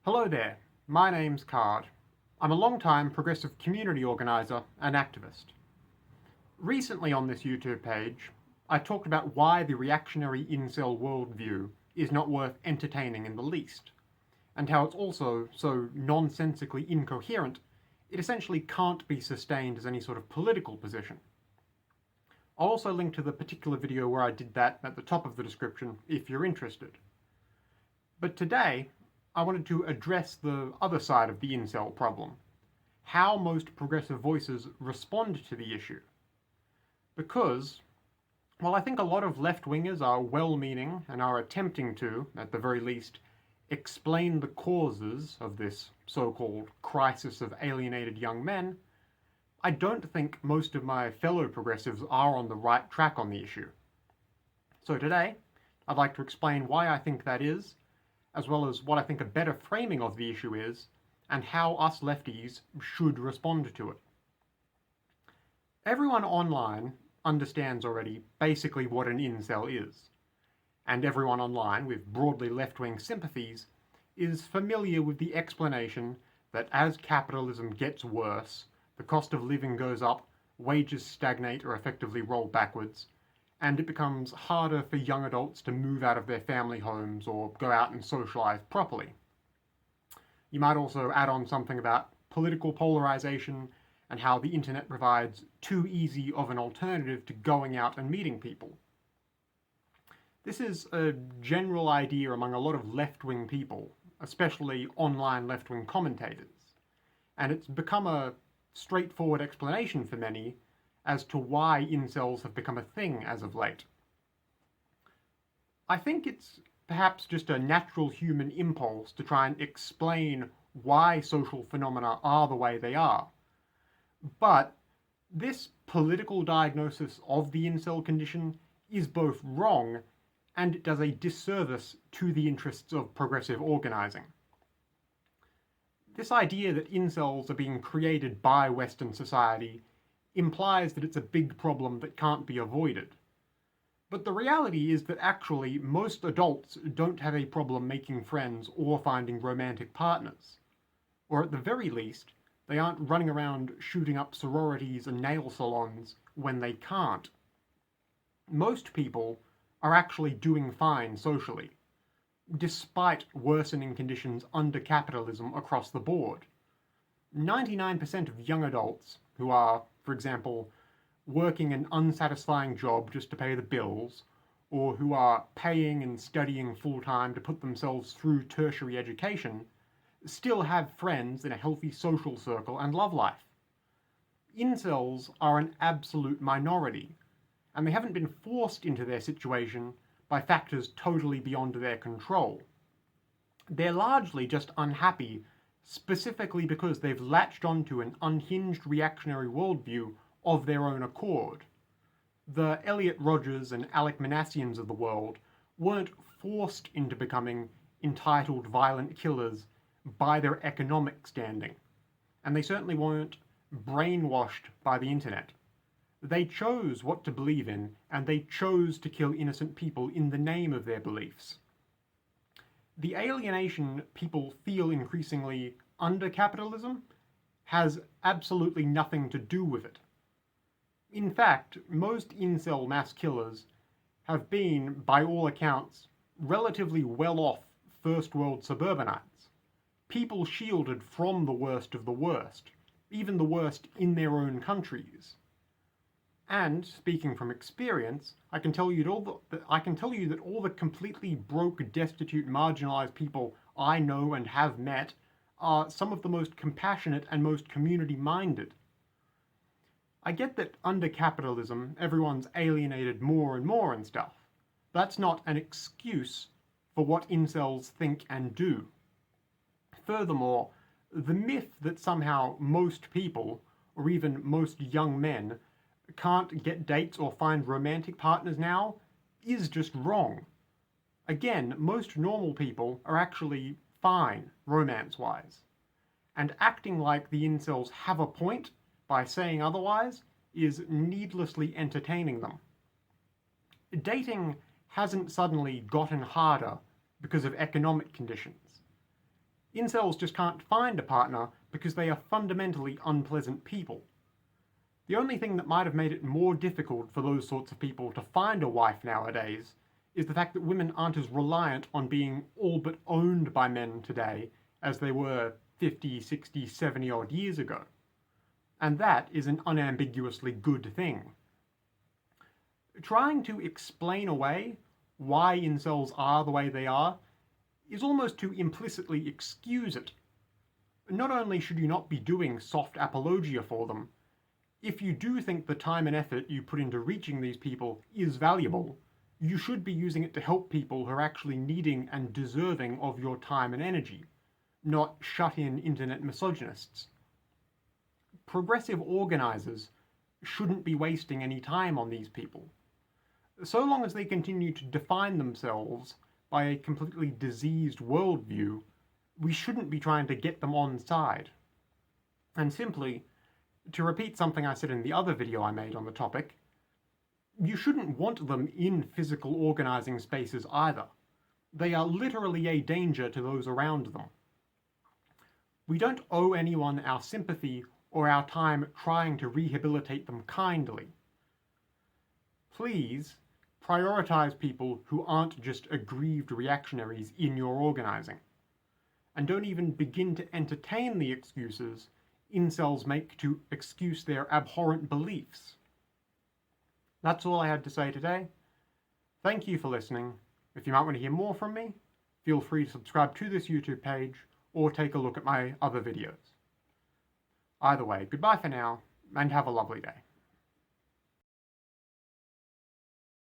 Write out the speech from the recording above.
Hello there, my name's Card. I'm a long-time progressive community organiser and activist. Recently on this YouTube page, I talked about why the reactionary incel worldview is not worth entertaining in the least, and how it's also so nonsensically incoherent it essentially can't be sustained as any sort of political position. I'll also link to the particular video where I did that at the top of the description if you're interested. But today, I wanted to address the other side of the incel problem, how most progressive voices respond to the issue. Because, while I think a lot of left-wingers are well-meaning and are attempting to, at the very least, explain the causes of this so-called crisis of alienated young men, I don't think most of my fellow progressives are on the right track on the issue. So today, I'd like to explain why I think that is, as well as what I think a better framing of the issue is, and how us lefties should respond to it. Everyone online understands already basically what an incel is, and everyone online with broadly left-wing sympathies is familiar with the explanation that as capitalism gets worse, the cost of living goes up, wages stagnate or effectively roll backwards, and it becomes harder for young adults to move out of their family homes or go out and socialise properly. You might also add on something about political polarisation and how the internet provides too easy of an alternative to going out and meeting people. This is a general idea among a lot of left-wing people, especially online left-wing commentators, and it's become a straightforward explanation for many as to why incels have become a thing as of late. I think it's perhaps just a natural human impulse to try and explain why social phenomena are the way they are. But this political diagnosis of the incel condition is both wrong and it does a disservice to the interests of progressive organising. This idea that incels are being created by Western society implies that it's a big problem that can't be avoided. But the reality is that actually most adults don't have a problem making friends or finding romantic partners. Or at the very least, they aren't running around shooting up sororities and nail salons when they can't. Most people are actually doing fine socially, despite worsening conditions under capitalism across the board. 99% of young adults who are, for example, working an unsatisfying job just to pay the bills, or who are paying and studying full-time to put themselves through tertiary education, still have friends in a healthy social circle and love life. Incels are an absolute minority, and they haven't been forced into their situation by factors totally beyond their control. They're largely just unhappy specifically because they've latched onto an unhinged reactionary worldview of their own accord. The Elliot Rodgers and Alec Manassians of the world weren't forced into becoming entitled violent killers by their economic standing, and they certainly weren't brainwashed by the internet. They chose what to believe in, and they chose to kill innocent people in the name of their beliefs. The alienation people feel increasingly under capitalism has absolutely nothing to do with it. In fact, most incel mass killers have been, by all accounts, relatively well-off first-world suburbanites. People shielded from the worst of the worst, even the worst in their own countries. And, speaking from experience, I can tell you that all the completely broke, destitute, marginalised people I know and have met are some of the most compassionate and most community-minded. I get that under capitalism, everyone's alienated more and more and stuff. That's not an excuse for what incels think and do. Furthermore, the myth that somehow most people, or even most young men, can't get dates or find romantic partners now is just wrong. Again, most normal people are actually fine, romance-wise. And acting like the incels have a point by saying otherwise is needlessly entertaining them. Dating hasn't suddenly gotten harder because of economic conditions. Incels just can't find a partner because they are fundamentally unpleasant people. The only thing that might have made it more difficult for those sorts of people to find a wife nowadays is the fact that women aren't as reliant on being all but owned by men today as they were 50, 60, 70 odd years ago. And that is an unambiguously good thing. Trying to explain away why incels are the way they are is almost to implicitly excuse it. Not only should you not be doing soft apologia for them, if you do think the time and effort you put into reaching these people is valuable, you should be using it to help people who are actually needing and deserving of your time and energy, not shut-in internet misogynists. Progressive organisers shouldn't be wasting any time on these people. So long as they continue to define themselves by a completely diseased worldview, we shouldn't be trying to get them on side. And simply, to repeat something I said in the other video I made on the topic, you shouldn't want them in physical organising spaces either. They are literally a danger to those around them. We don't owe anyone our sympathy or our time trying to rehabilitate them kindly. Please prioritise people who aren't just aggrieved reactionaries in your organising. And don't even begin to entertain the excuses incels make to excuse their abhorrent beliefs. That's all I had to say today. Thank you for listening. If you might want to hear more from me, feel free to subscribe to this YouTube page or take a look at my other videos. Either way, goodbye for now, and have a lovely day.